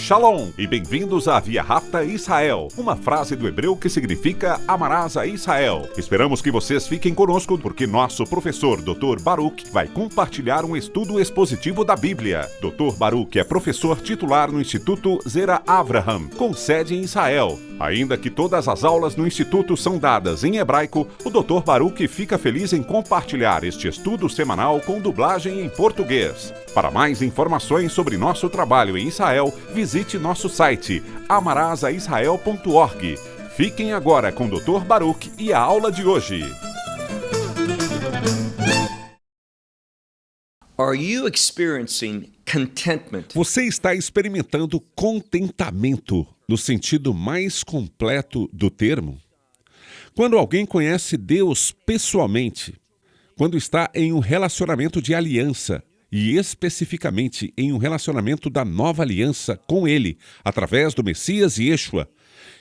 Shalom e bem-vindos à Via Rápida Israel, uma frase do hebreu que significa amarás a Israel. Esperamos que vocês fiquem conosco porque nosso professor Dr. Baruch vai compartilhar um estudo expositivo da Bíblia. Dr. Baruch é professor titular no Instituto Zera Avraham, com sede em Israel. Ainda que todas as aulas no Instituto são dadas em hebraico, o Dr. Baruch fica feliz em compartilhar este estudo semanal com dublagem em português. Para mais informações sobre nosso trabalho em Israel, visite nosso site amarasaisrael.org. Fiquem agora com o Dr. Baruch e a aula de hoje. Are you experiencing contentment? Você está experimentando contentamento no sentido mais completo do termo? Quando alguém conhece Deus pessoalmente, quando está em um relacionamento de aliança, e especificamente em um relacionamento da nova aliança com Ele, através do Messias Yeshua,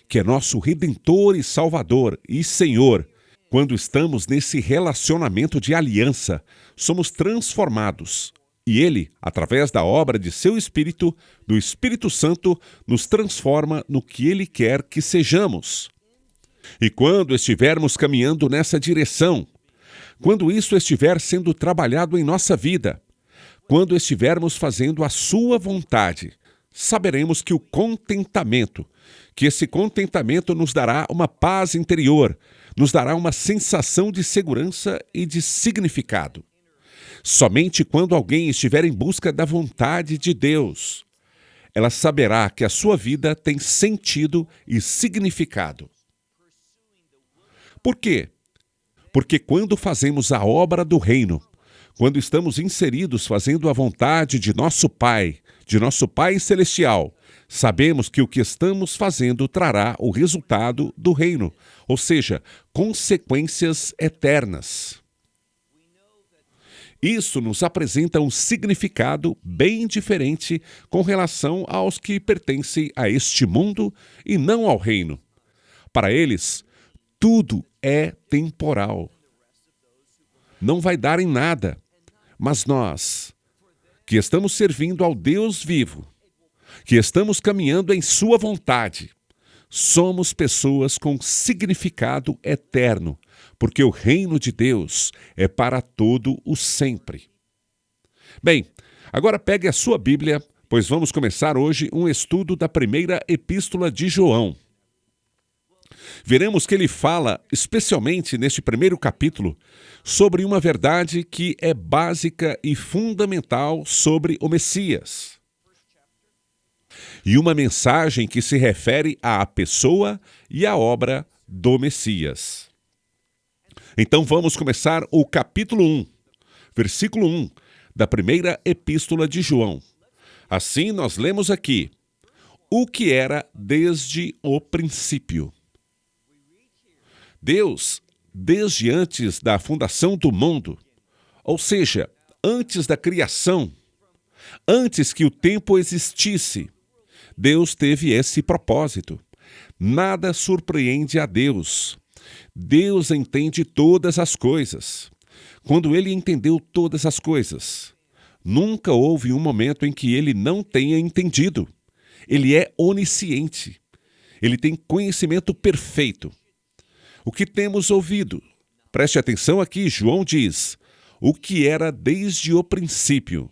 que é nosso Redentor e Salvador e Senhor, quando estamos nesse relacionamento de aliança, somos transformados. E Ele, através da obra de Seu Espírito, do Espírito Santo, nos transforma no que Ele quer que sejamos. E quando estivermos caminhando nessa direção, quando isso estiver sendo trabalhado em nossa vida, quando estivermos fazendo a Sua vontade, saberemos que esse contentamento nos dará uma paz interior, nos dará uma sensação de segurança e de significado. Somente quando alguém estiver em busca da vontade de Deus, ela saberá que a sua vida tem sentido e significado. Por quê? Porque quando fazemos a obra do reino, quando estamos inseridos fazendo a vontade de nosso Pai Celestial, sabemos que o que estamos fazendo trará o resultado do reino, ou seja, consequências eternas. Isso nos apresenta um significado bem diferente com relação aos que pertencem a este mundo e não ao reino. Para eles, tudo é temporal. Não vai dar em nada. Mas nós, que estamos servindo ao Deus vivo, que estamos caminhando em Sua vontade, somos pessoas com significado eterno, porque o reino de Deus é para todo o sempre. Bem, agora pegue a sua Bíblia, pois vamos começar hoje um estudo da primeira epístola de João. Veremos que ele fala, especialmente neste primeiro capítulo, sobre uma verdade que é básica e fundamental sobre o Messias. E uma mensagem que se refere à pessoa e à obra do Messias. Então vamos começar o capítulo 1, versículo 1, da primeira epístola de João. Assim nós lemos aqui: o que era desde o princípio. Deus, desde antes da fundação do mundo, ou seja, antes da criação, antes que o tempo existisse, Deus teve esse propósito. Nada surpreende a Deus. Deus entende todas as coisas. Quando Ele entendeu todas as coisas, nunca houve um momento em que Ele não tenha entendido. Ele é onisciente. Ele tem conhecimento perfeito. O que temos ouvido? Preste atenção aqui, João diz, o que era desde o princípio.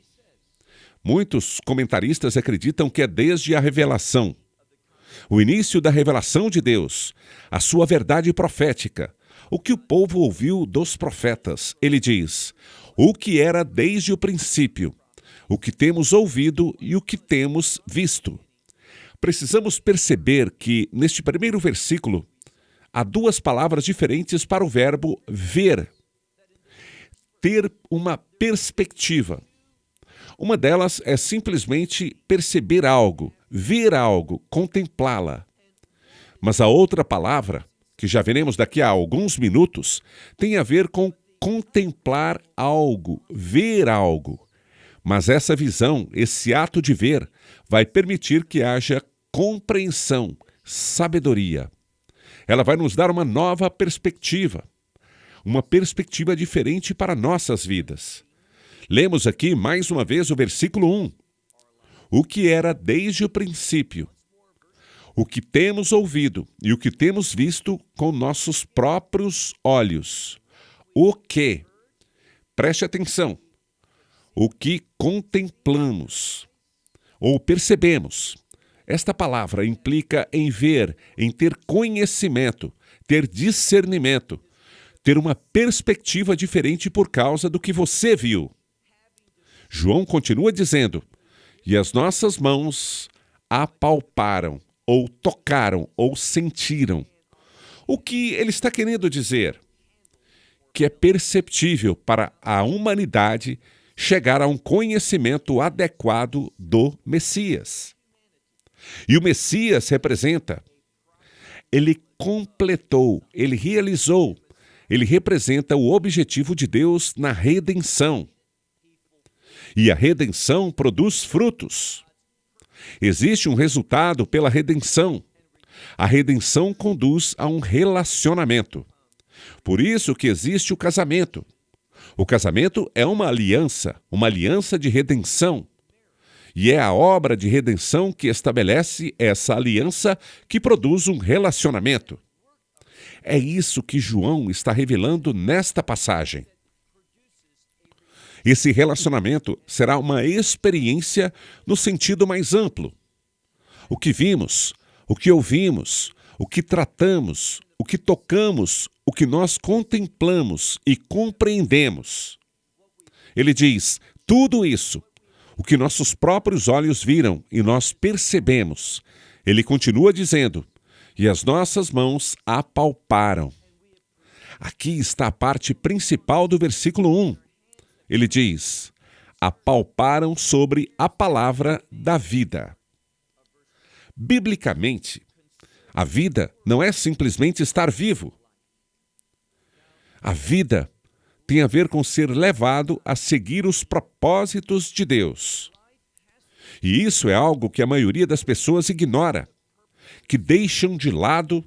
Muitos comentaristas acreditam que é desde a revelação. O início da revelação de Deus, a sua verdade profética, o que o povo ouviu dos profetas. Ele diz, o que era desde o princípio, o que temos ouvido e o que temos visto. Precisamos perceber que, neste primeiro versículo, há duas palavras diferentes para o verbo ver. Ter uma perspectiva. Uma delas é simplesmente perceber algo, ver algo, contemplá-la. Mas a outra palavra, que já veremos daqui a alguns minutos, tem a ver com contemplar algo, ver algo. Mas essa visão, esse ato de ver, vai permitir que haja compreensão, sabedoria. Ela vai nos dar uma nova perspectiva, uma perspectiva diferente para nossas vidas. Lemos aqui mais uma vez o versículo 1. o que era desde o princípio, o que temos ouvido e o que temos visto com nossos próprios olhos. O que, preste atenção, o que contemplamos ou percebemos. Esta palavra implica em ver, em ter conhecimento, ter discernimento, ter uma perspectiva diferente por causa do que você viu. João continua dizendo, e as nossas mãos apalparam, ou tocaram, ou sentiram. O que ele está querendo dizer? Que é perceptível para a humanidade chegar a um conhecimento adequado do Messias. E o Messias representa, ele completou, ele realizou, ele representa o objetivo de Deus na redenção. E a redenção produz frutos. Existe um resultado pela redenção. A redenção conduz a um relacionamento. Por isso que existe o casamento. O casamento é uma aliança de redenção. E é a obra de redenção que estabelece essa aliança que produz um relacionamento. É isso que João está revelando nesta passagem. Esse relacionamento será uma experiência no sentido mais amplo. O que vimos, o que ouvimos, o que tratamos, o que tocamos, o que nós contemplamos e compreendemos. Ele diz, tudo isso, o que nossos próprios olhos viram e nós percebemos. Ele continua dizendo, e as nossas mãos apalparam. Aqui está a parte principal do versículo 1. Ele diz, apalparam sobre a palavra da vida. Biblicamente, a vida não é simplesmente estar vivo. A vida tem a ver com ser levado a seguir os propósitos de Deus. E isso é algo que a maioria das pessoas ignora, que deixam de lado,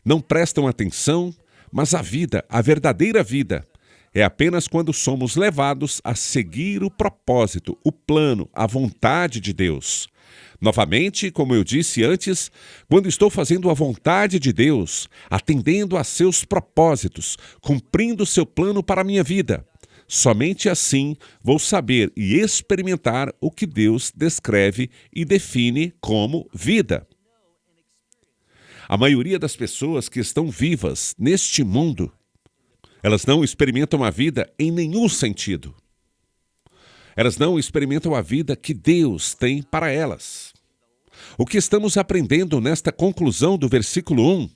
não prestam atenção, mas a vida, a verdadeira vida, é apenas quando somos levados a seguir o propósito, o plano, a vontade de Deus. Novamente, como eu disse antes, quando estou fazendo a vontade de Deus, atendendo a seus propósitos, cumprindo seu plano para a minha vida, somente assim vou saber e experimentar o que Deus descreve e define como vida. A maioria das pessoas que estão vivas neste mundo, elas não experimentam a vida em nenhum sentido. Elas não experimentam a vida que Deus tem para elas. O que estamos aprendendo nesta conclusão do versículo 1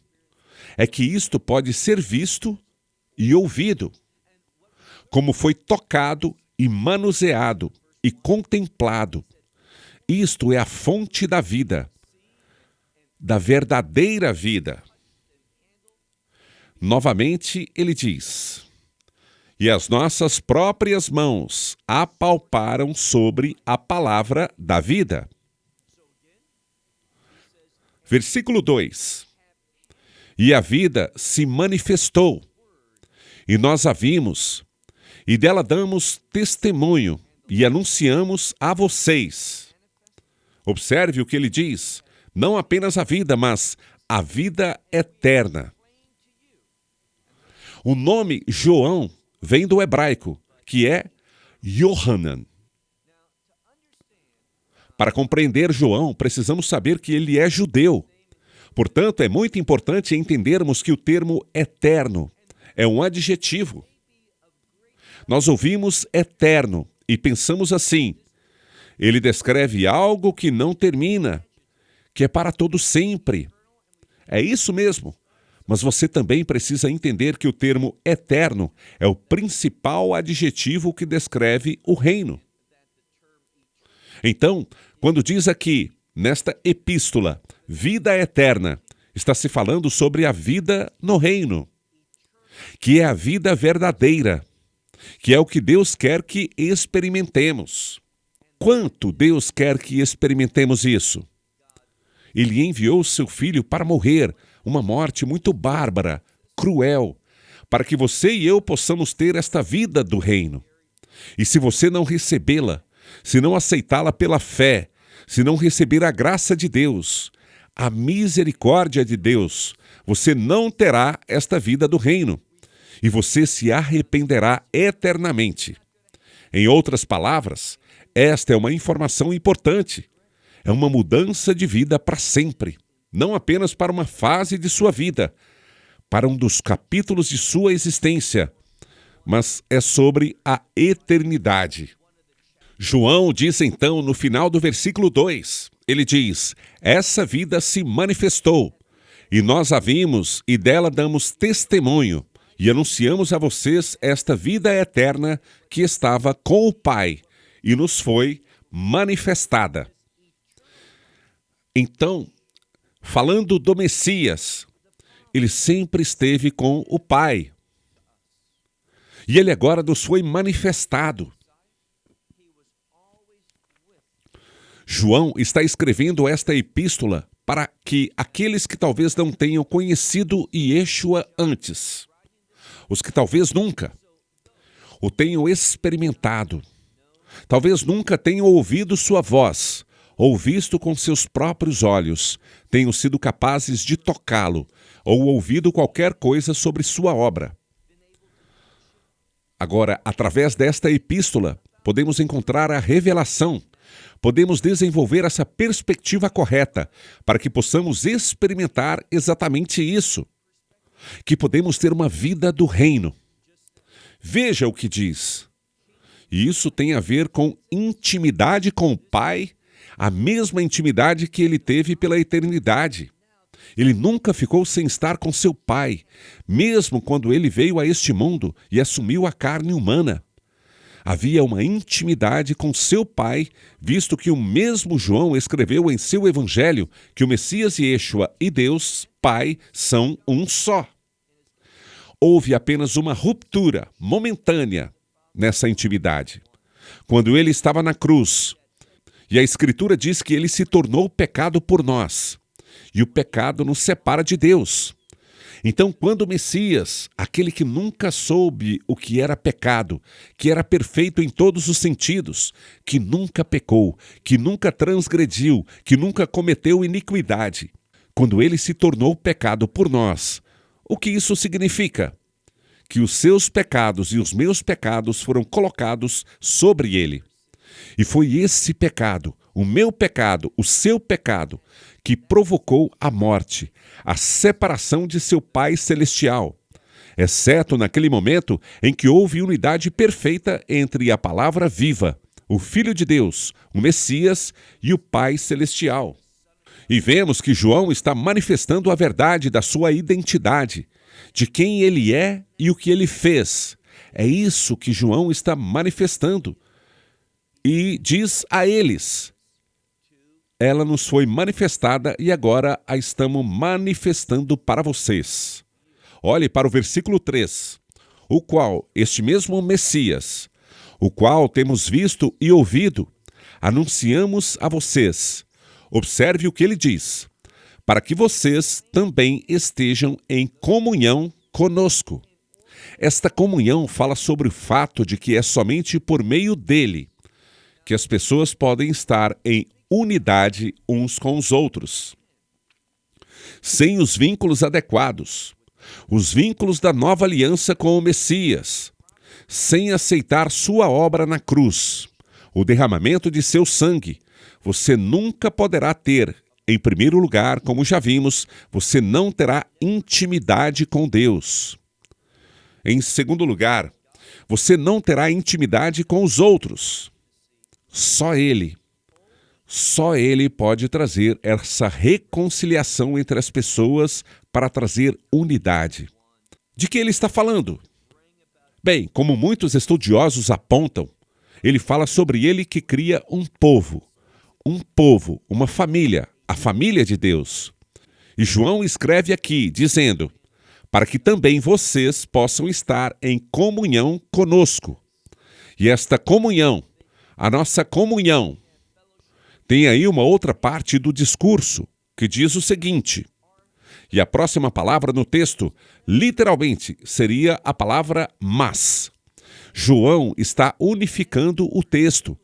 é que isto pode ser visto e ouvido, como foi tocado e manuseado e contemplado. Isto é a fonte da vida, da verdadeira vida. Novamente, ele diz, e as nossas próprias mãos apalparam sobre a palavra da vida. Versículo 2. E a vida se manifestou, e nós a vimos, e dela damos testemunho, e anunciamos a vocês. Observe o que ele diz, não apenas a vida, mas a vida eterna. O nome João vem do hebraico, que é Yohanan. Para compreender João, precisamos saber que ele é judeu. Portanto, é muito importante entendermos que o termo eterno é um adjetivo. Nós ouvimos eterno e pensamos assim, ele descreve algo que não termina, que é para todo sempre. É isso mesmo. Mas você também precisa entender que o termo eterno é o principal adjetivo que descreve o reino. Então, quando diz aqui, nesta epístola, vida eterna, está se falando sobre a vida no reino, que é a vida verdadeira, que é o que Deus quer que experimentemos. Quanto Deus quer que experimentemos isso? Ele enviou seu Filho para morrer, uma morte muito bárbara, cruel, para que você e eu possamos ter esta vida do reino. E se você não recebê-la, se não aceitá-la pela fé, se não receber a graça de Deus, a misericórdia de Deus, você não terá esta vida do reino e você se arrependerá eternamente. Em outras palavras, esta é uma informação importante. É uma mudança de vida para sempre, não apenas para uma fase de sua vida, para um dos capítulos de sua existência, mas é sobre a eternidade. João diz então no final do versículo 2, ele diz: essa vida se manifestou, e nós a vimos e dela damos testemunho, e anunciamos a vocês esta vida eterna que estava com o Pai e nos foi manifestada. Então, falando do Messias, ele sempre esteve com o Pai. E ele agora nos foi manifestado. João está escrevendo esta epístola para que aqueles que talvez não tenham conhecido Yeshua antes, os que talvez nunca o tenham experimentado, talvez nunca tenham ouvido sua voz, ou visto com seus próprios olhos, tenham sido capazes de tocá-lo, ou ouvido qualquer coisa sobre sua obra. Agora, através desta epístola, podemos encontrar a revelação, podemos desenvolver essa perspectiva correta, para que possamos experimentar exatamente isso, que podemos ter uma vida do reino. Veja o que diz. E isso tem a ver com intimidade com o Pai, a mesma intimidade que ele teve pela eternidade. Ele nunca ficou sem estar com seu Pai, mesmo quando ele veio a este mundo e assumiu a carne humana. Havia uma intimidade com seu Pai, visto que o mesmo João escreveu em seu Evangelho que o Messias Yeshua e Deus, Pai, são um só. Houve apenas uma ruptura momentânea nessa intimidade. Quando ele estava na cruz, e a Escritura diz que ele se tornou pecado por nós, e o pecado nos separa de Deus. Então, quando o Messias, aquele que nunca soube o que era pecado, que era perfeito em todos os sentidos, que nunca pecou, que nunca transgrediu, que nunca cometeu iniquidade, quando ele se tornou pecado por nós, o que isso significa? Que os seus pecados e os meus pecados foram colocados sobre ele. E foi esse pecado, o meu pecado, o seu pecado, que provocou a morte, a separação de seu Pai Celestial, exceto naquele momento em que houve unidade perfeita entre a palavra viva, o Filho de Deus, o Messias e o Pai Celestial. E vemos que João está manifestando a verdade da sua identidade, de quem ele é e o que ele fez. É isso que João está manifestando. E diz a eles: ela nos foi manifestada e agora a estamos manifestando para vocês. Olhe para o versículo 3, o qual este mesmo Messias, o qual temos visto e ouvido, anunciamos a vocês. Observe o que ele diz: para que vocês também estejam em comunhão conosco. Esta comunhão fala sobre o fato de que é somente por meio dele que as pessoas podem estar em unidade uns com os outros. Sem os vínculos adequados, os vínculos da nova aliança com o Messias, sem aceitar sua obra na cruz, o derramamento de seu sangue, você nunca poderá ter. Em primeiro lugar, como já vimos, você não terá intimidade com Deus. Em segundo lugar, você não terá intimidade com os outros. Só Ele pode trazer essa reconciliação entre as pessoas para trazer unidade. De que ele está falando? Bem, como muitos estudiosos apontam, ele fala sobre ele que cria um povo, uma família, a família de Deus. E João escreve aqui, dizendo, para que também vocês possam estar em comunhão conosco. E esta comunhão, a nossa comunhão, tem aí uma outra parte do discurso, que diz o seguinte, e a próxima palavra no texto, literalmente, seria a palavra mas. João está unificando o texto.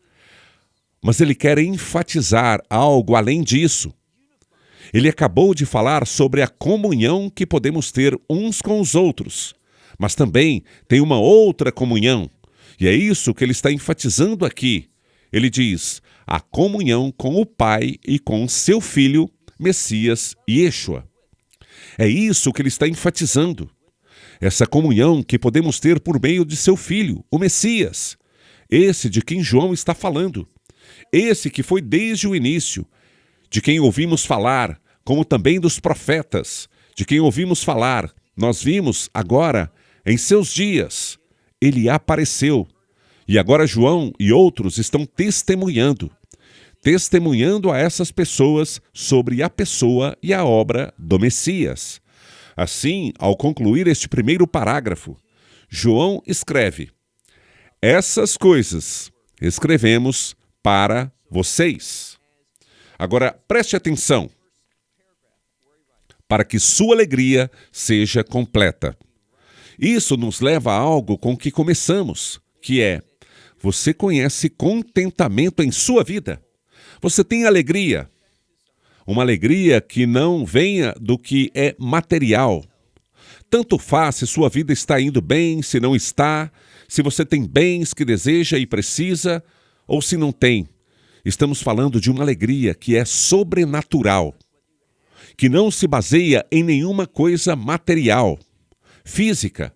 Mas ele quer enfatizar algo além disso. Ele acabou de falar sobre a comunhão que podemos ter uns com os outros, mas também tem uma outra comunhão, e é isso que ele está enfatizando aqui. Ele diz, a comunhão com o Pai e com seu Filho, Messias Yeshua. É isso que ele está enfatizando. Essa comunhão que podemos ter por meio de seu Filho, o Messias. Esse de quem João está falando. Esse que foi desde o início, de quem ouvimos falar, como também dos profetas, de quem ouvimos falar, nós vimos agora, em seus dias, ele apareceu. E agora João e outros estão testemunhando a essas pessoas sobre a pessoa e a obra do Messias. Assim, ao concluir este primeiro parágrafo, João escreve, essas coisas escrevemos para vocês. Agora, preste atenção, para que sua alegria seja completa. Isso nos leva a algo com que começamos, que é, você conhece contentamento em sua vida? Você tem alegria? Uma alegria que não venha do que é material. Tanto faz se sua vida está indo bem, se não está, se você tem bens que deseja e precisa, ou se não tem. Estamos falando de uma alegria que é sobrenatural, que não se baseia em nenhuma coisa material, física,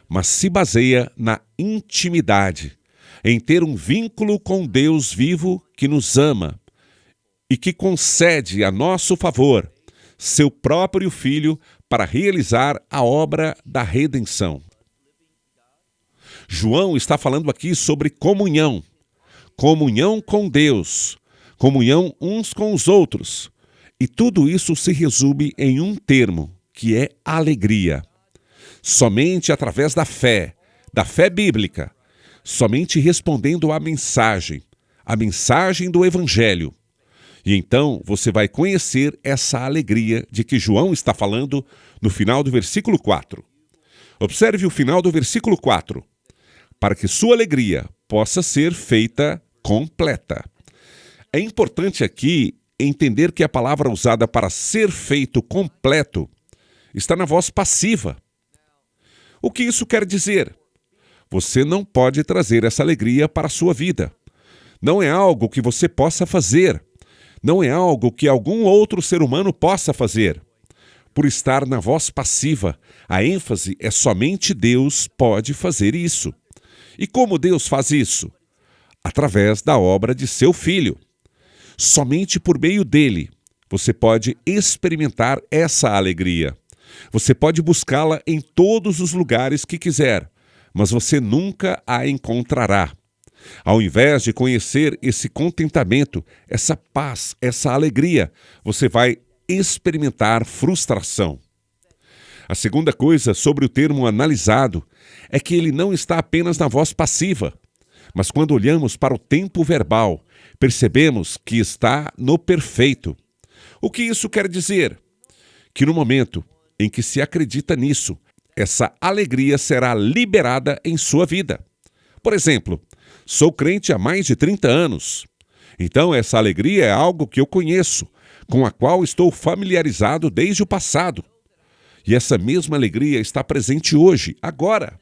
mas se baseia na intimidade, em ter um vínculo com Deus vivo que nos ama e que concede a nosso favor seu próprio Filho para realizar a obra da redenção. João está falando aqui sobre comunhão, comunhão com Deus, comunhão uns com os outros. E tudo isso se resume em um termo, que é alegria. Somente através da fé bíblica, somente respondendo à mensagem, a mensagem do Evangelho. E então você vai conhecer essa alegria de que João está falando no final do versículo 4. Observe o final do versículo 4. Para que sua alegria possa ser feita completa. É importante aqui entender que a palavra usada para ser feito completo está na voz passiva. O que isso quer dizer? Você não pode trazer essa alegria para a sua vida. Não é algo que você possa fazer. Não é algo que algum outro ser humano possa fazer. Por estar na voz passiva, a ênfase é somente Deus pode fazer isso. E como Deus faz isso? Através da obra de seu Filho. Somente por meio dele, você pode experimentar essa alegria. Você pode buscá-la em todos os lugares que quiser, mas você nunca a encontrará. Ao invés de conhecer esse contentamento, essa paz, essa alegria, você vai experimentar frustração. A segunda coisa sobre o termo analisado é que ele não está apenas na voz passiva, mas quando olhamos para o tempo verbal, percebemos que está no perfeito. O que isso quer dizer? Que no momento em que se acredita nisso, essa alegria será liberada em sua vida. Por exemplo, sou crente há mais de 30 anos. Então essa alegria é algo que eu conheço, com a qual estou familiarizado desde o passado. E essa mesma alegria está presente hoje, agora.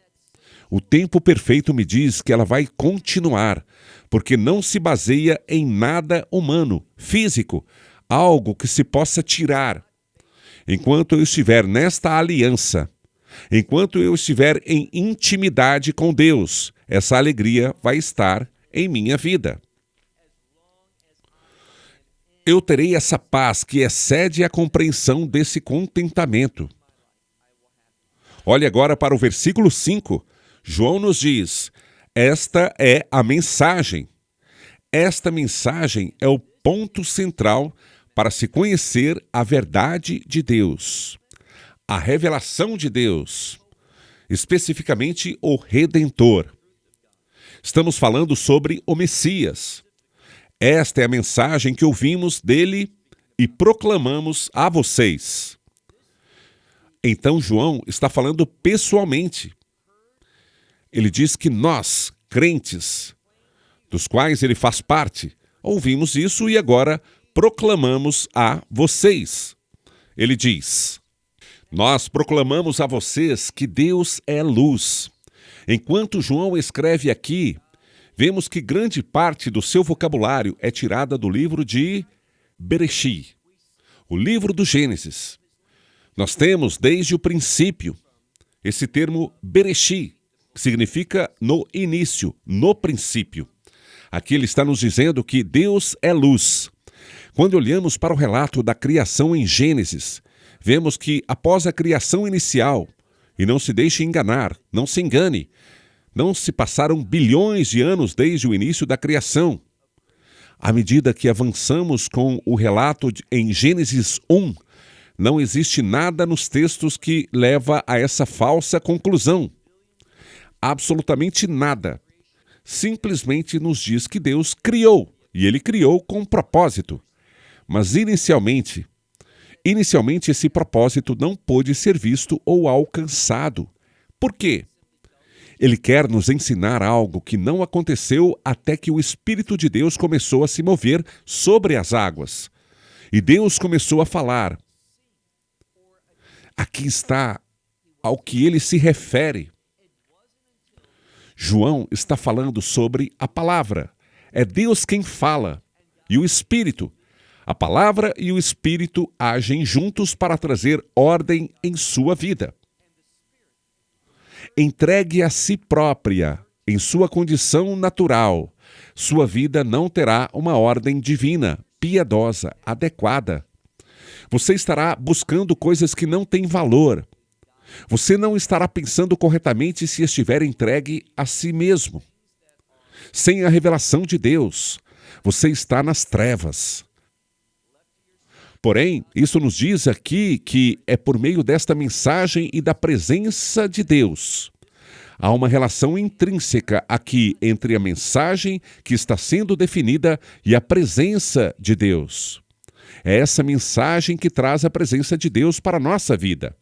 O tempo perfeito me diz que ela vai continuar, porque não se baseia em nada humano, físico, algo que se possa tirar. Enquanto eu estiver nesta aliança, enquanto eu estiver em intimidade com Deus, essa alegria vai estar em minha vida. Eu terei essa paz que excede a compreensão desse contentamento. Olhe agora para o versículo 5. João nos diz, esta é a mensagem. Esta mensagem é o ponto central para se conhecer a verdade de Deus, a revelação de Deus, especificamente o Redentor. Estamos falando sobre o Messias. Esta é a mensagem que ouvimos dele e proclamamos a vocês. Então João está falando pessoalmente. Ele diz que nós, crentes, dos quais ele faz parte, Ouvimos isso e agora proclamamos a vocês. Ele diz: nós proclamamos a vocês que Deus é luz. Enquanto João escreve aqui, vemos que grande parte do seu vocabulário é tirada do livro de Bereshit, o livro do Gênesis. Nós temos desde o princípio esse termo Bereshit, que significa no início, no princípio. Aqui ele está nos dizendo que Deus é luz. Quando olhamos para o relato da criação em Gênesis, vemos que após a criação inicial, e não se deixe enganar, não se engane, não se passaram bilhões de anos desde o início da criação. À medida que avançamos com o relato em Gênesis 1, não existe nada nos textos que leva a essa falsa conclusão. Absolutamente nada. Simplesmente nos diz que Deus criou, e Ele criou com propósito. Mas inicialmente esse propósito não pôde ser visto ou alcançado. Por quê? Ele quer nos ensinar algo que não aconteceu até que o Espírito de Deus começou a se mover sobre as águas. E Deus começou a falar. Aqui está ao que ele se refere. João está falando sobre a palavra. É Deus quem fala. E o Espírito. A palavra e o Espírito agem juntos para trazer ordem em sua vida. Entregue a si própria, em sua condição natural, sua vida não terá uma ordem divina, piedosa, adequada. Você estará buscando coisas que não têm valor. Você não estará pensando corretamente se estiver entregue a si mesmo. Sem a revelação de Deus, você está nas trevas. Porém, isso nos diz aqui que é por meio desta mensagem e da presença de Deus. Há uma relação intrínseca aqui entre a mensagem que está sendo definida e a presença de Deus. É essa mensagem que traz a presença de Deus para a nossa vida.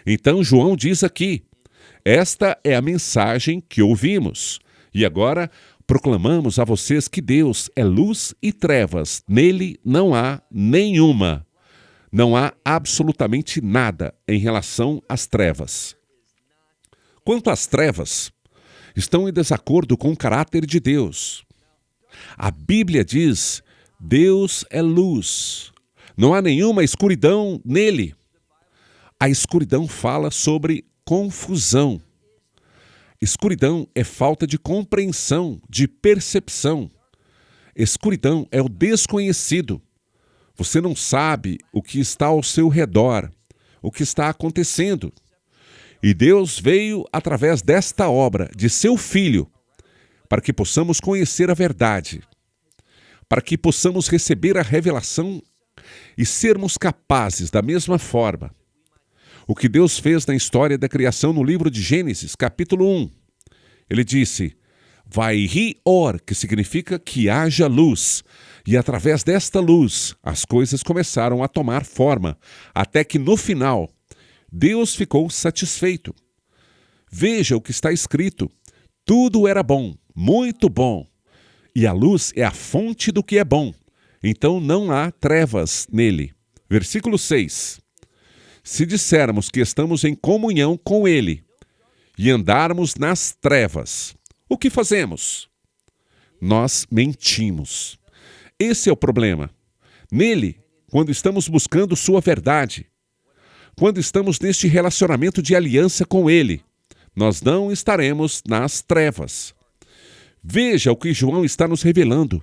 Então, João diz aqui, esta é a mensagem que ouvimos. E agora, proclamamos a vocês que Deus é luz e trevas, nele não há nenhuma. Não há absolutamente nada em relação às trevas. Quanto às trevas, estão em desacordo com o caráter de Deus. A Bíblia diz, Deus é luz. Não há nenhuma escuridão nele. A escuridão fala sobre confusão. Escuridão é falta de compreensão, de percepção. Escuridão é o desconhecido. Você não sabe o que está ao seu redor, o que está acontecendo. E Deus veio através desta obra de seu Filho, para que possamos conhecer a verdade, para que possamos receber a revelação e sermos capazes, da mesma forma, o que Deus fez na história da criação no livro de Gênesis, capítulo 1. Ele disse, Vaihi or, que significa que haja luz. E através desta luz, as coisas começaram a tomar forma, até que no final, Deus ficou satisfeito. Veja o que está escrito. Tudo era bom, muito bom. E a luz é a fonte do que é bom. Então não há trevas nele. Versículo 6. Se dissermos que estamos em comunhão com ele e andarmos nas trevas, o que fazemos? Nós mentimos. Esse é o problema. Nele, quando estamos buscando sua verdade, quando estamos neste relacionamento de aliança com ele, nós não estaremos nas trevas. Veja o que João está nos revelando.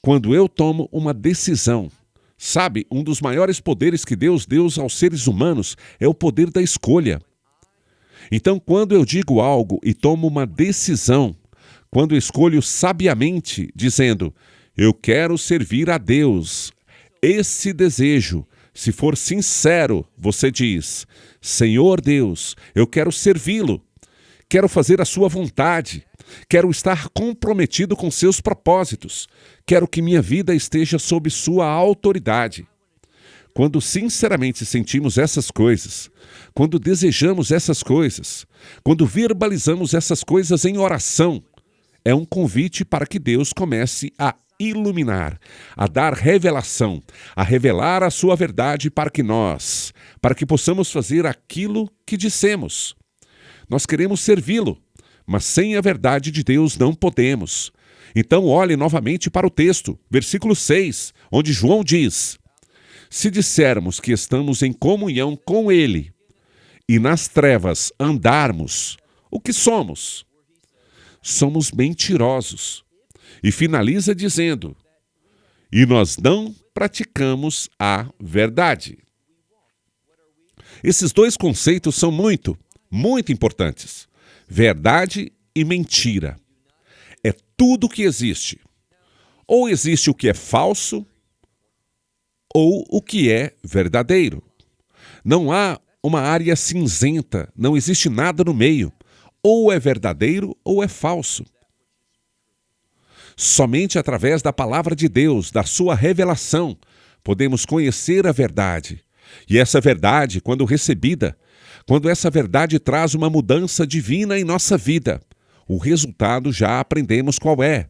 Quando eu tomo uma decisão, sabe, um dos maiores poderes que Deus deu aos seres humanos é o poder da escolha. Então, quando eu digo algo e tomo uma decisão, quando eu escolho sabiamente, dizendo, eu quero servir a Deus, esse desejo, se for sincero, você diz, Senhor Deus, eu quero servi-lo, quero fazer a sua vontade, quero estar comprometido com seus propósitos, quero que minha vida esteja sob sua autoridade. Quando sinceramente sentimos essas coisas, quando desejamos essas coisas, quando verbalizamos essas coisas em oração, é um convite para que Deus comece a iluminar, a dar revelação, a revelar a sua verdade para que possamos fazer aquilo que dissemos. Nós queremos servi-lo, mas sem a verdade de Deus não podemos. Então olhe novamente para o texto, versículo 6, onde João diz: se dissermos que estamos em comunhão com Ele e nas trevas andarmos, o que somos? Somos mentirosos. E finaliza dizendo: e nós não praticamos a verdade. Esses dois conceitos são muito importantes. Verdade e mentira. É tudo que existe. Ou existe o que é falso, ou o que é verdadeiro. Não há uma área cinzenta, não existe nada no meio. Ou é verdadeiro ou é falso. Somente através da palavra de Deus, da sua revelação, podemos conhecer a verdade. E essa verdade, quando recebida, quando essa verdade traz uma mudança divina em nossa vida, o resultado já aprendemos qual é.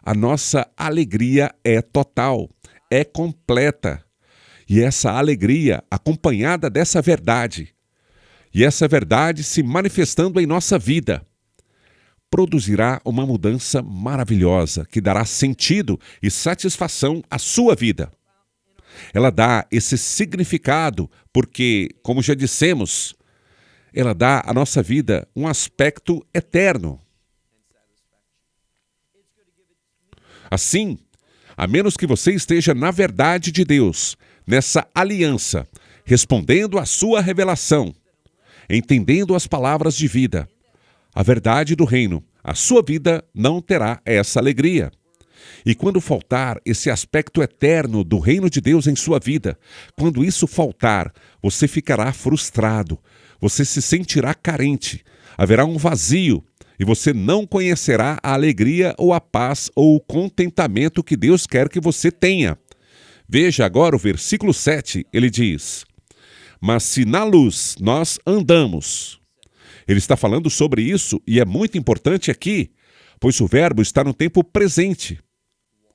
A nossa alegria é total, é completa. E essa alegria, acompanhada dessa verdade, e essa verdade se manifestando em nossa vida, produzirá uma mudança maravilhosa que dará sentido e satisfação à sua vida. Ela dá esse significado porque, como já dissemos, ela dá à nossa vida um aspecto eterno. Assim, a menos que você esteja na verdade de Deus, nessa aliança, respondendo à sua revelação, entendendo as palavras de vida, a verdade do reino, a sua vida não terá essa alegria. E quando faltar esse aspecto eterno do reino de Deus em sua vida, quando isso faltar, você ficará frustrado, você se sentirá carente, haverá um vazio e você não conhecerá a alegria ou a paz ou o contentamento que Deus quer que você tenha. Veja agora o versículo 7, ele diz: mas se na luz nós andamos. Ele está falando sobre isso e é muito importante aqui, pois o verbo está no tempo presente.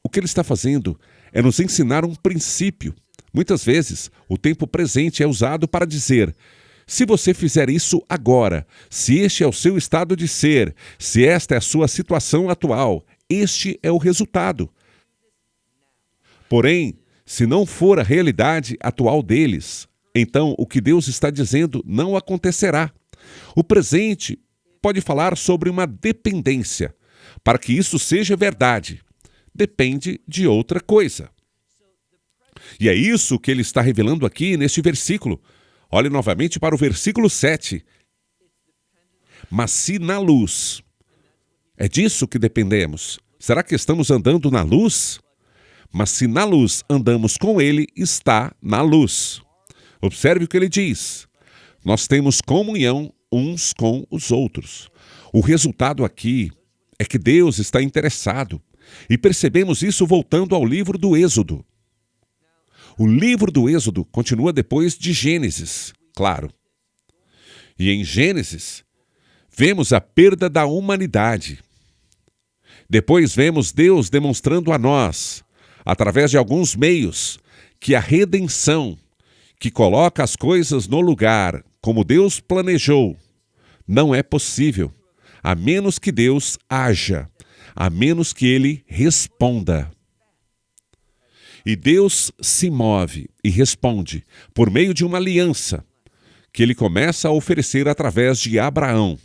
O que ele está fazendo é nos ensinar um princípio. Muitas vezes, o tempo presente é usado para dizer: se você fizer isso agora, se este é o seu estado de ser, se esta é a sua situação atual, este é o resultado. Porém, se não for a realidade atual deles, então o que Deus está dizendo não acontecerá. O presente pode falar sobre uma dependência. Para que isso seja verdade, depende de outra coisa. E é isso que ele está revelando aqui neste versículo. Olhe novamente para o versículo 7. Mas se na luz, é disso que dependemos. Será que estamos andando na luz? Mas se na luz andamos com ele, está na luz. Observe o que ele diz. Nós temos comunhão uns com os outros. O resultado aqui é que Deus está interessado. E percebemos isso voltando ao livro do Êxodo. O livro do Êxodo continua depois de Gênesis, claro. E em Gênesis, vemos a perda da humanidade. Depois vemos Deus demonstrando a nós, através de alguns meios, que a redenção, que coloca as coisas no lugar, como Deus planejou, não é possível, a menos que Deus haja, a menos que Ele responda. E Deus se move e responde por meio de uma aliança que Ele começa a oferecer através de Abraão.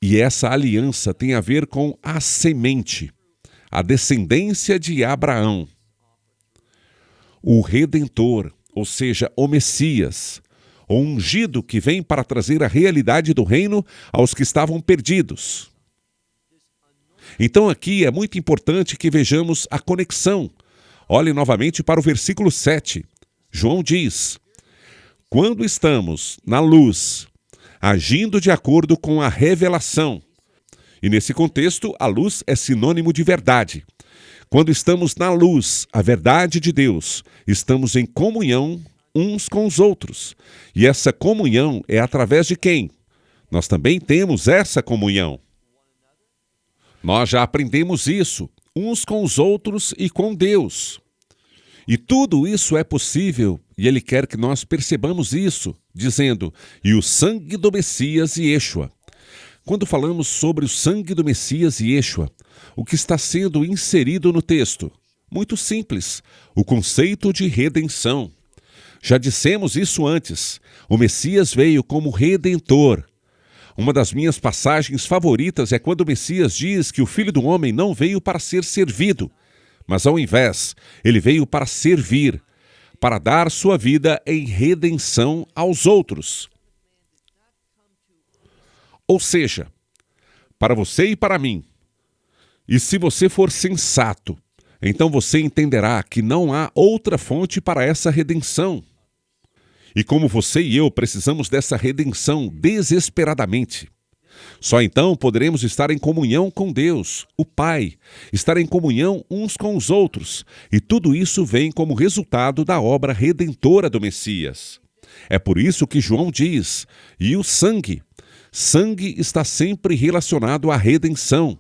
E essa aliança tem a ver com a semente, a descendência de Abraão. O Redentor, ou seja, o Messias, o ungido que vem para trazer a realidade do reino aos que estavam perdidos. Então aqui é muito importante que vejamos a conexão. Olhe novamente para o versículo 7. João diz: quando estamos na luz, agindo de acordo com a revelação. E nesse contexto, a luz é sinônimo de verdade. Quando estamos na luz, a verdade de Deus, estamos em comunhão uns com os outros. E essa comunhão é através de quem? Nós também temos essa comunhão. Nós já aprendemos isso. uns com os outros e com Deus. E tudo isso é possível, e Ele quer que nós percebamos isso, dizendo, e o sangue do Messias Yeshua. Quando falamos sobre o sangue do Messias Yeshua, o que está sendo inserido no texto? Muito simples, o conceito de redenção. Já dissemos isso antes, o Messias veio como redentor. Uma das minhas passagens favoritas é quando o Messias diz que o Filho do Homem não veio para ser servido, mas ao invés, ele veio para servir, para dar sua vida em redenção aos outros. Ou seja, para você e para mim. E se você for sensato, então você entenderá que não há outra fonte para essa redenção. E como você e eu precisamos dessa redenção desesperadamente. Só então poderemos estar em comunhão com Deus, o Pai, estar em comunhão uns com os outros. E tudo isso vem como resultado da obra redentora do Messias. É por isso que João diz, e o sangue. Sangue está sempre relacionado à redenção.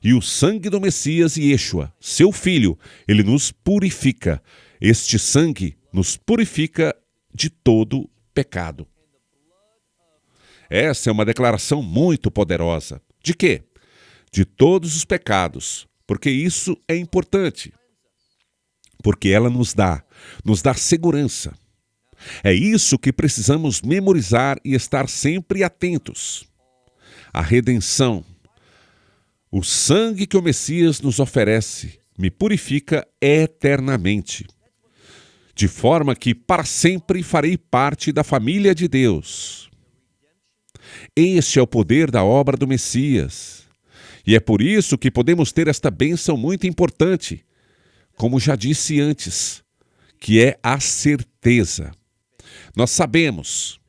E o sangue do Messias Yeshua, seu Filho, ele nos purifica. Este sangue nos purifica de todo pecado. Essa é uma declaração muito poderosa. De quê? De todos os pecados, porque isso é importante. Porque ela nos dá segurança. É isso que precisamos memorizar e estar sempre atentos. A redenção. O sangue que o Messias nos oferece me purifica eternamente. De forma que para sempre farei parte da família de Deus. Este é o poder da obra do Messias. E é por isso que podemos ter esta bênção muito importante, como já disse antes, que é a certeza. Nós sabemos,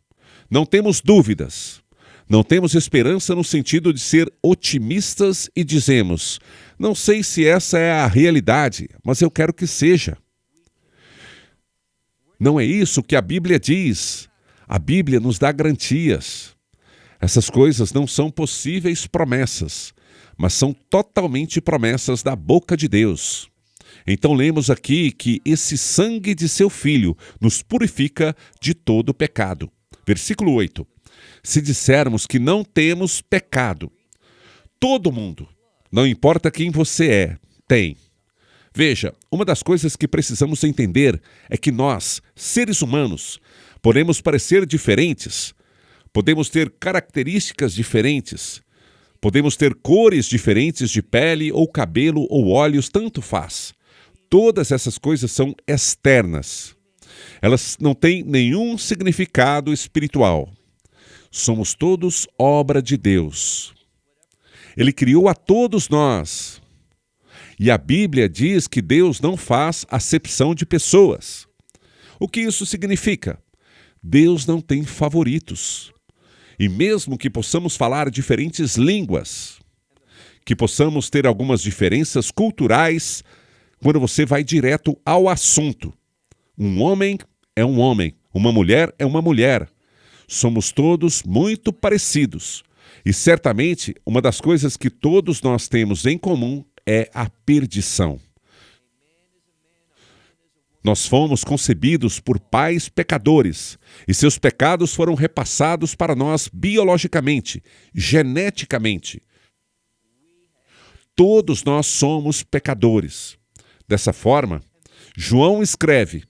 não temos dúvidas, não temos esperança no sentido de ser otimistas e dizemos, não sei se essa é a realidade, mas eu quero que seja. Não é isso que a Bíblia diz. A Bíblia nos dá garantias. Essas coisas não são possíveis promessas, mas são totalmente promessas da boca de Deus. Então lemos aqui que esse sangue de seu Filho nos purifica de todo pecado. Versículo 8. Se dissermos que não temos pecado, todo mundo, não importa quem você é, tem. Veja, uma das coisas que precisamos entender é que nós, seres humanos, podemos parecer diferentes, podemos ter características diferentes, podemos ter cores diferentes de pele ou cabelo ou olhos, tanto faz. Todas essas coisas são externas. Elas não têm nenhum significado espiritual. Somos todos obra de Deus. Ele criou a todos nós. E a Bíblia diz que Deus não faz acepção de pessoas. O que isso significa? Deus não tem favoritos. E mesmo que possamos falar diferentes línguas, que possamos ter algumas diferenças culturais, quando você vai direto ao assunto. Um homem é um homem, uma mulher é uma mulher. Somos todos muito parecidos. E certamente uma das coisas que todos nós temos em comum é a perdição. Nós fomos concebidos por pais pecadores, e seus pecados foram repassados para nós biologicamente, geneticamente. Todos nós somos pecadores. Dessa forma, João escreve,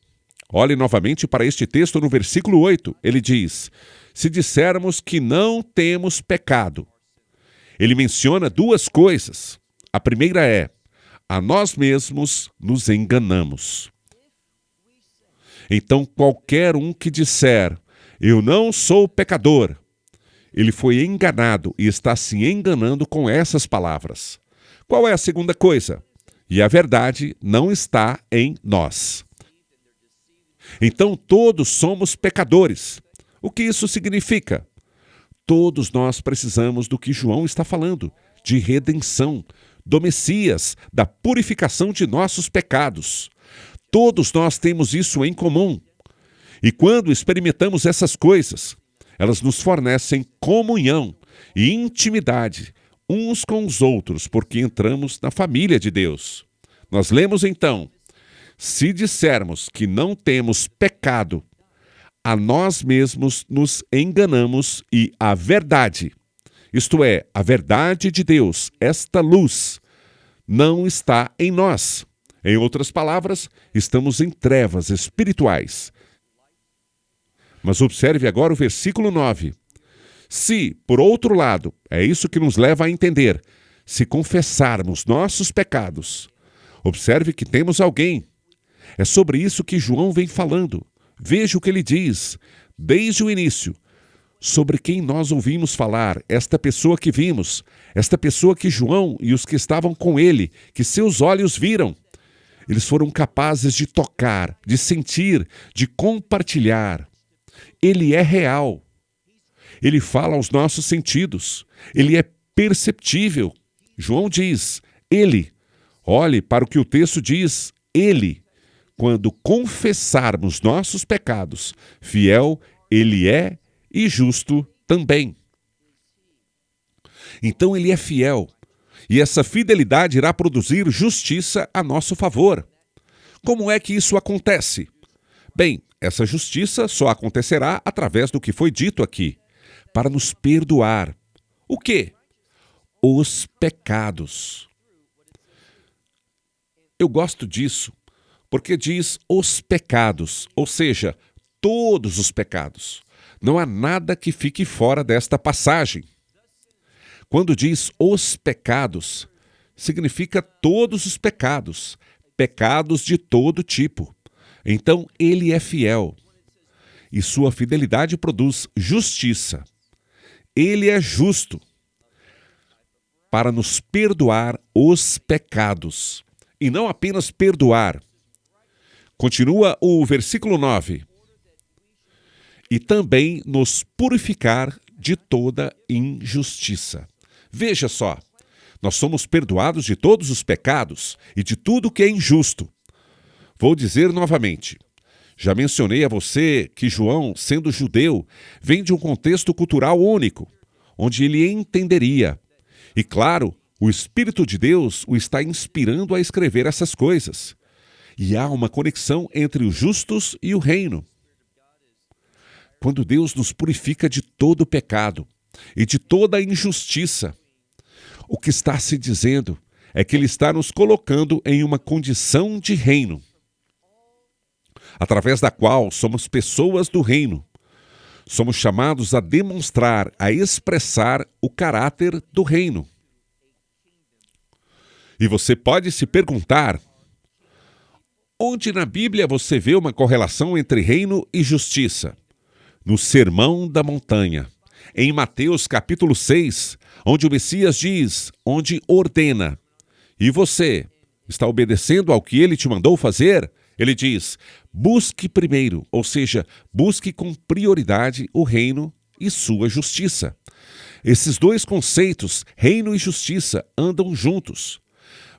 olhe novamente para este texto no versículo 8, ele diz, se dissermos que não temos pecado. Ele menciona duas coisas. A primeira é, a nós mesmos nos enganamos. Então, qualquer um que disser, eu não sou pecador, ele foi enganado e está se enganando com essas palavras. Qual é a segunda coisa? E a verdade não está em nós. Então, todos somos pecadores. O que isso significa? Todos nós precisamos do que João está falando, de redenção, do Messias, da purificação de nossos pecados. Todos nós temos isso em comum. E quando experimentamos essas coisas, elas nos fornecem comunhão e intimidade, uns com os outros, porque entramos na família de Deus. Nós lemos então: se dissermos que não temos pecado, a nós mesmos nos enganamos e a verdade, isto é, a verdade de Deus, esta luz, não está em nós. Em outras palavras, estamos em trevas espirituais. Mas observe agora o versículo 9. Se, por outro lado, é isso que nos leva a entender, se confessarmos nossos pecados, observe que temos alguém. É sobre isso que João vem falando. Veja o que ele diz, desde o início, sobre quem nós ouvimos falar, esta pessoa que vimos, esta pessoa que João e os que estavam com ele, que seus olhos viram. Eles foram capazes de tocar, de sentir, de compartilhar. Ele é real. Ele fala aos nossos sentidos. Ele é perceptível. João diz, ele. Olhe para o que o texto diz, ele. Quando confessarmos nossos pecados, fiel ele é e justo também. Então ele é fiel. E essa fidelidade irá produzir justiça a nosso favor. Como é que isso acontece? Bem, essa justiça só acontecerá através do que foi dito aqui, para nos perdoar. O quê? Os pecados. Eu gosto disso, porque diz os pecados, ou seja, todos os pecados. Não há nada que fique fora desta passagem. Quando diz os pecados, significa todos os pecados, pecados de todo tipo. Então, ele é fiel. E sua fidelidade produz justiça. Ele é justo para nos perdoar os pecados. E não apenas perdoar. Continua o versículo 9. E também nos purificar de toda injustiça. Veja só, nós somos perdoados de todos os pecados e de tudo que é injusto. Vou dizer novamente, já mencionei a você que João, sendo judeu, vem de um contexto cultural único, onde ele entenderia. E claro, o Espírito de Deus o está inspirando a escrever essas coisas. E há uma conexão entre os justos e o reino. Quando Deus nos purifica de todo o pecado e de toda a injustiça, o que está se dizendo é que Ele está nos colocando em uma condição de reino, através da qual somos pessoas do reino. Somos chamados a demonstrar, a expressar o caráter do reino. E você pode se perguntar, onde na Bíblia você vê uma correlação entre reino e justiça? No Sermão da Montanha, em Mateus capítulo 6, onde o Messias diz, onde ordena. E você está obedecendo ao que ele te mandou fazer? Ele diz, busque primeiro, ou seja, busque com prioridade o reino e sua justiça. Esses dois conceitos, reino e justiça, andam juntos.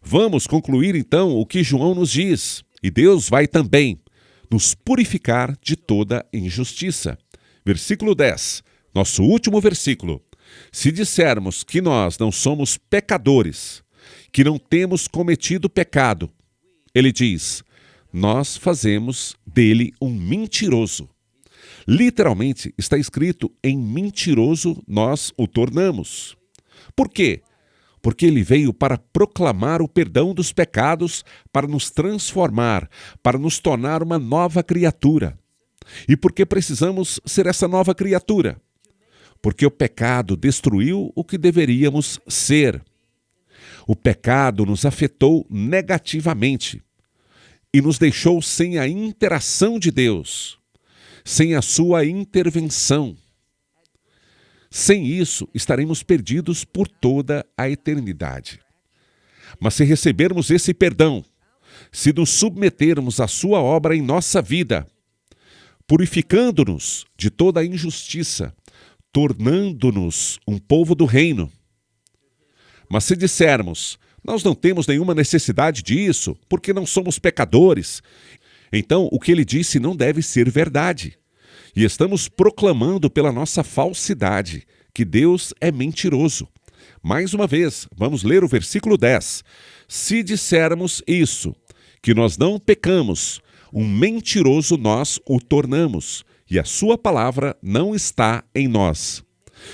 Vamos concluir então o que João nos diz. E Deus vai também nos purificar de toda injustiça. Versículo 10, nosso último versículo. Se dissermos que nós não somos pecadores, que não temos cometido pecado, ele diz, nós fazemos dele um mentiroso. Literalmente está escrito, em mentiroso nós o tornamos. Por quê? Porque ele veio para proclamar o perdão dos pecados, para nos transformar, para nos tornar uma nova criatura. E por que precisamos ser essa nova criatura? Porque o pecado destruiu o que deveríamos ser. O pecado nos afetou negativamente e nos deixou sem a interação de Deus, sem a sua intervenção. Sem isso, estaremos perdidos por toda a eternidade. Mas se recebermos esse perdão, se nos submetermos à sua obra em nossa vida, purificando-nos de toda a injustiça, tornando-nos um povo do reino. Mas se dissermos, nós não temos nenhuma necessidade disso, porque não somos pecadores, então o que ele disse não deve ser verdade. E estamos proclamando pela nossa falsidade que Deus é mentiroso. Mais uma vez, vamos ler o versículo 10. Se dissermos isso, que nós não pecamos, um mentiroso nós o tornamos, e a sua palavra não está em nós.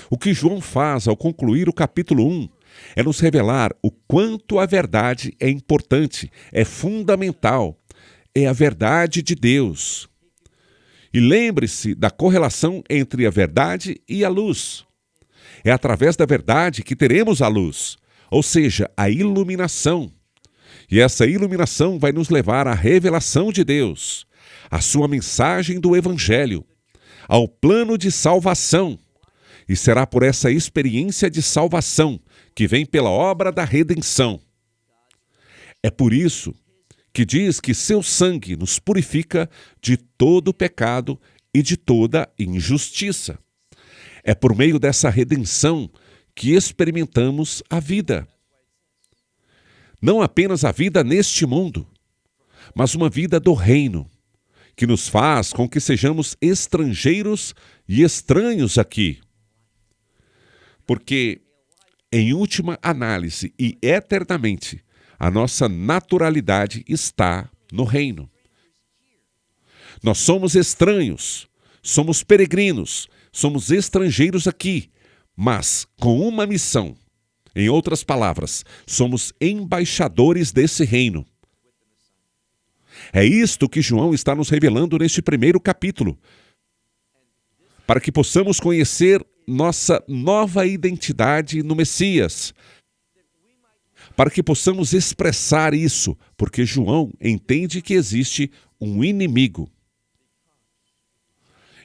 O que João faz ao concluir o capítulo 1 é nos revelar o quanto a verdade é importante, é fundamental, é a verdade de Deus. E lembre-se da correlação entre a verdade e a luz. É através da verdade que teremos a luz, ou seja, a iluminação. E essa iluminação vai nos levar à revelação de Deus, à sua mensagem do Evangelho, ao plano de salvação. E será por essa experiência de salvação que vem pela obra da redenção. É por isso que diz que seu sangue nos purifica de todo pecado e de toda injustiça. É por meio dessa redenção que experimentamos a vida. Não apenas a vida neste mundo, mas uma vida do reino, que nos faz com que sejamos estrangeiros e estranhos aqui. Porque, em última análise e eternamente, a nossa naturalidade está no reino. Nós somos estranhos, somos peregrinos, somos estrangeiros aqui, mas com uma missão. Em outras palavras, somos embaixadores desse reino. É isto que João está nos revelando neste primeiro capítulo, para que possamos conhecer nossa nova identidade no Messias, para que possamos expressar isso, porque João entende que existe um inimigo.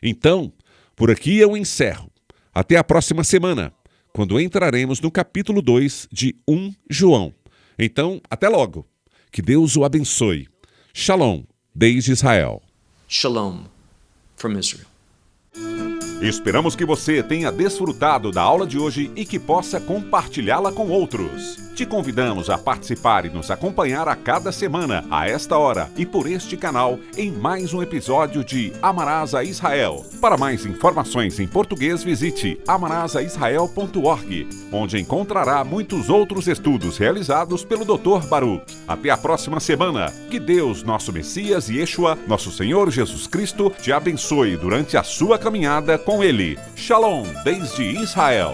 Então, por aqui eu encerro. Até a próxima semana, quando entraremos no capítulo 2 de 1 João. Então, até logo. Que Deus o abençoe. Shalom, desde Israel. Shalom from Israel. Esperamos que você tenha desfrutado da aula de hoje e que possa compartilhá-la com outros. Te convidamos a participar e nos acompanhar a cada semana, a esta hora e por este canal, em mais um episódio de Amarás a Israel. Para mais informações em português, visite amarasaisrael.org, onde encontrará muitos outros estudos realizados pelo Dr. Baruch. Até a próxima semana. Que Deus, nosso Messias e Yeshua, nosso Senhor Jesus Cristo, te abençoe durante a sua caminhada com Ele. Shalom, desde Israel.